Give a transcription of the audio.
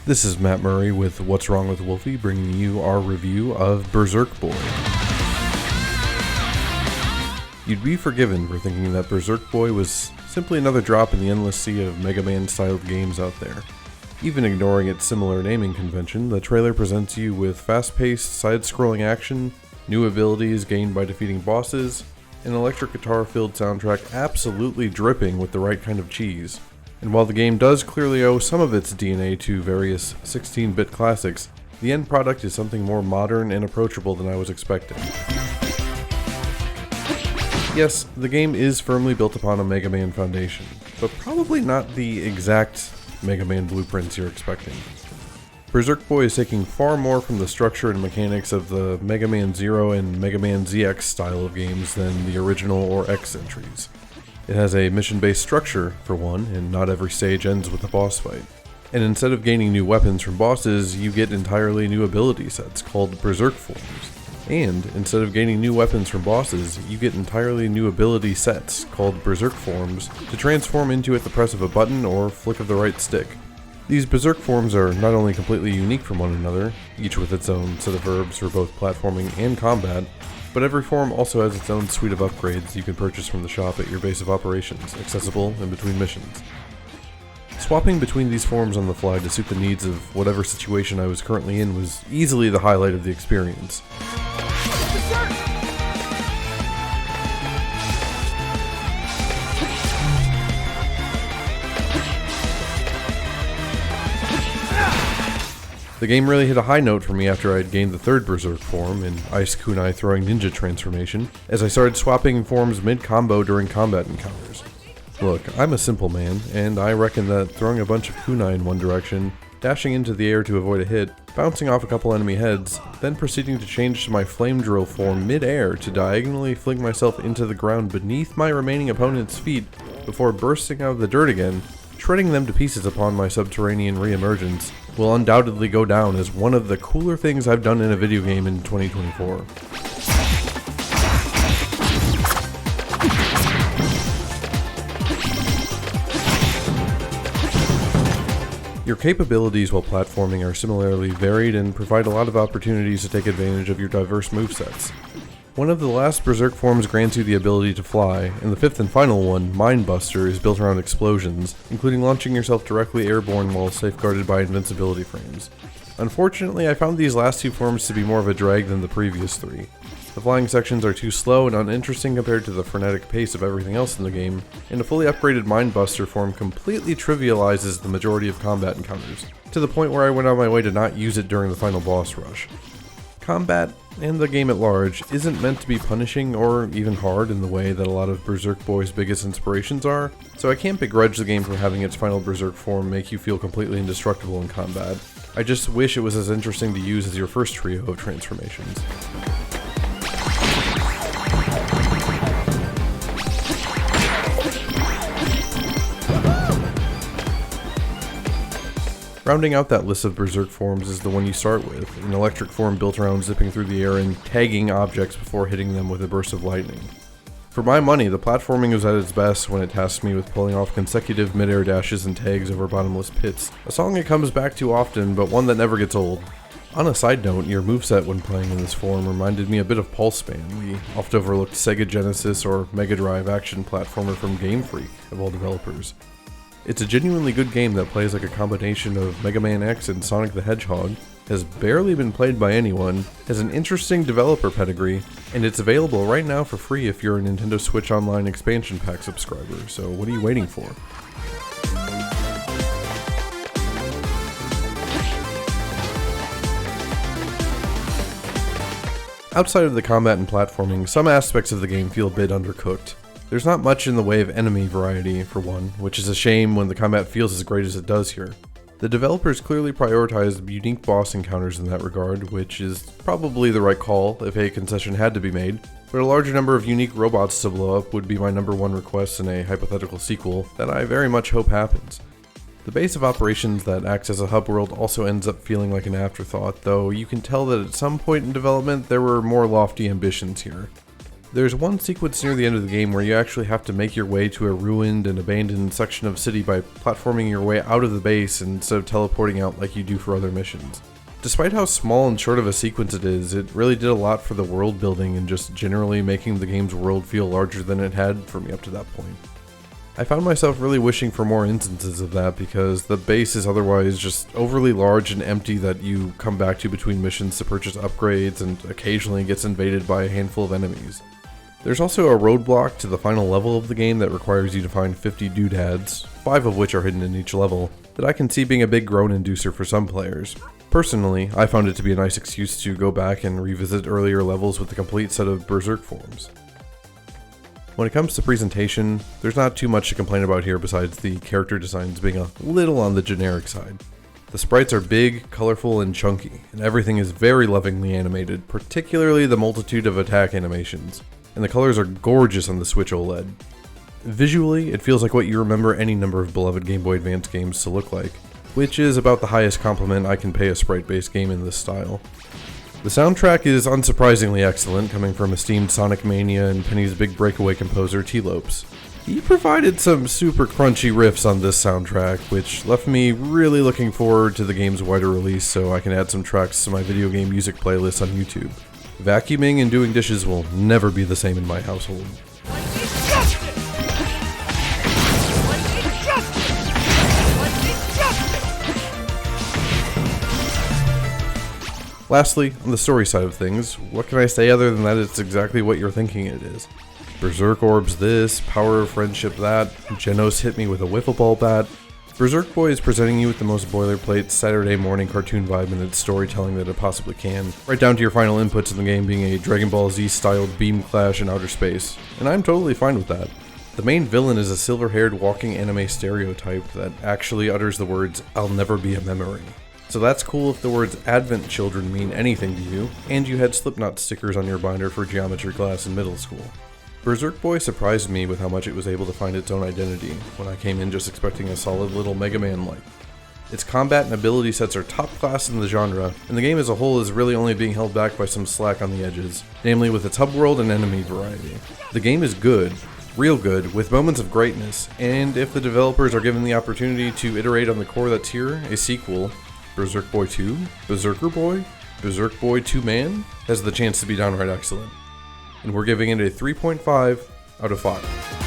This is Matt Murray with What's Wrong with Wolfie, bringing you our review of Berserk Boy. You'd be forgiven for thinking that Berserk Boy was simply another drop in the endless sea of Mega Man-styled games out there. Even ignoring its similar naming convention, the trailer presents you with fast-paced, side-scrolling action, new abilities gained by defeating bosses, an electric guitar-filled soundtrack absolutely dripping with the right kind of cheese. And while the game does clearly owe some of its DNA to various 16-bit classics, the end product is something more modern and approachable than I was expecting. Yes, the game is firmly built upon a Mega Man foundation, but probably not the exact Mega Man blueprints you're expecting. Berserk Boy is taking far more from the structure and mechanics of the Mega Man Zero and Mega Man ZX style of games than the original or X entries. It has a mission-based structure, for one, and not every stage ends with a boss fight. And instead of gaining new weapons from bosses, you get entirely new ability sets called Berserk Forms. And instead of gaining new weapons from bosses, you get entirely new ability sets called Berserk Forms to transform into at the press of a button or flick of the right stick. These Berserk Forms are not only completely unique from one another, each with its own set of verbs for both platforming and combat, but every form also has its own suite of upgrades you can purchase from the shop at your base of operations, accessible in between missions. Swapping between these forms on the fly to suit the needs of whatever situation I was currently in was easily the highlight of the experience. The game really hit a high note for me after I had gained the third Berserk form, an Ice Kunai throwing ninja transformation, as I started swapping forms mid-combo during combat encounters. Look, I'm a simple man, and I reckon that throwing a bunch of kunai in one direction, dashing into the air to avoid a hit, bouncing off a couple enemy heads, then proceeding to change to my flame drill form mid-air to diagonally fling myself into the ground beneath my remaining opponent's feet before bursting out of the dirt again, shredding them to pieces upon my subterranean re-emergence, will undoubtedly go down as one of the cooler things I've done in a video game in 2024. Your capabilities while platforming are similarly varied and provide a lot of opportunities to take advantage of your diverse movesets. One of the last Berserk forms grants you the ability to fly, and the fifth and final one, Mind Buster, is built around explosions, including launching yourself directly airborne while safeguarded by invincibility frames. Unfortunately, I found these last two forms to be more of a drag than the previous three. The flying sections are too slow and uninteresting compared to the frenetic pace of everything else in the game, and a fully upgraded Mind Buster form completely trivializes the majority of combat encounters, to the point where I went on my way to not use it during the final boss rush. Combat, and the game at large, isn't meant to be punishing or even hard in the way that a lot of Berserk Boy's biggest inspirations are, so I can't begrudge the game for having its final Berserk form make you feel completely indestructible in combat. I just wish it was as interesting to use as your first trio of transformations. Rounding out that list of Berserk forms is the one you start with, an electric form built around zipping through the air and tagging objects before hitting them with a burst of lightning. For my money, the platforming was at its best when it tasked me with pulling off consecutive mid-air dashes and tags over bottomless pits, a song it comes back to often, but one that never gets old. On a side note, your moveset when playing in this form reminded me a bit of Pulsespan, the oft-overlooked Sega Genesis or Mega Drive action platformer from Game Freak, of all developers. It's a genuinely good game that plays like a combination of Mega Man X and Sonic the Hedgehog, has barely been played by anyone, has an interesting developer pedigree, and it's available right now for free if you're a NintendoSwitch Online expansion pack subscriber, so what are you waiting for? Outside of the combat and platforming, some aspects of the game feel a bit undercooked. There's not much in the way of enemy variety, for one, which is a shame when the combat feels as great as it does here. The developers clearly prioritized unique boss encounters in that regard, which is probably the right call if a concession had to be made, but a larger number of unique robots to blow up would be my number one request in a hypothetical sequel that I very much hope happens. The base of operations that acts as a hub world also ends up feeling like an afterthought, though you can tell that at some point in development there were more lofty ambitions here. There's one sequence near the end of the game where you actually have to make your way to a ruined and abandoned section of city by platforming your way out of the base instead of teleporting out like you do for other missions. Despite how small and short of a sequence it is, it really did a lot for the world building and just generally making the game's world feel larger than it had for me up to that point. I found myself really wishing for more instances of that because the base is otherwise just overly large and empty that you come back to between missions to purchase upgrades and occasionally gets invaded by a handful of enemies. There's also a roadblock to the final level of the game that requires you to find 50 doodads, 5 of which are hidden in each level, that I can see being a big groan inducer for some players. Personally, I found it to be a nice excuse to go back and revisit earlier levels with a complete set of Berserk forms. When it comes to presentation, there's not too much to complain about here besides the character designs being a little on the generic side. The sprites are big, colorful, and chunky, and everything is very lovingly animated, particularly the multitude of attack animations, and the colors are gorgeous on the Switch OLED. Visually, it feels like what you remember any number of beloved Game Boy Advance games to look like, which is about the highest compliment I can pay a sprite-based game in this style. The soundtrack is unsurprisingly excellent, coming from esteemed Sonic Mania and Penny's big breakaway composer T-Lopes. He provided some super crunchy riffs on this soundtrack, which left me really looking forward to the game's wider release so I can add some tracks to my video game music playlist on YouTube. Vacuuming and doing dishes will never be the same in my household. Lastly, on the story side of things, what can I say other than that it's exactly what you're thinking it is. Berserk orbs this, power of friendship that, Genos hit me with a wiffle ball bat. Berserk Boy is presenting you with the most boilerplate Saturday morning cartoon vibe in its storytelling that it possibly can, right down to your final inputs in the game being a Dragon Ball Z styled beam clash in outer space, and I'm totally fine with that. The main villain is a silver-haired walking anime stereotype that actually utters the words, "I'll never be a memory." So that's cool if the words Advent Children mean anything to you, and you had Slipknot stickers on your binder for geometry class in middle school. Berserk Boy surprised me with how much it was able to find its own identity, when I came in just expecting a solid little Mega Man-like. Its combat and ability sets are top class in the genre, and the game as a whole is really only being held back by some slack on the edges, namely with its hub world and enemy variety. The game is good, real good, with moments of greatness, and if the developers are given the opportunity to iterate on the core that's here, a sequel, Berserk Boy 2, Berserker Boy, Berserk Boy 2-Man, has the chance to be downright excellent. And we're giving it a 3.5 out of 5.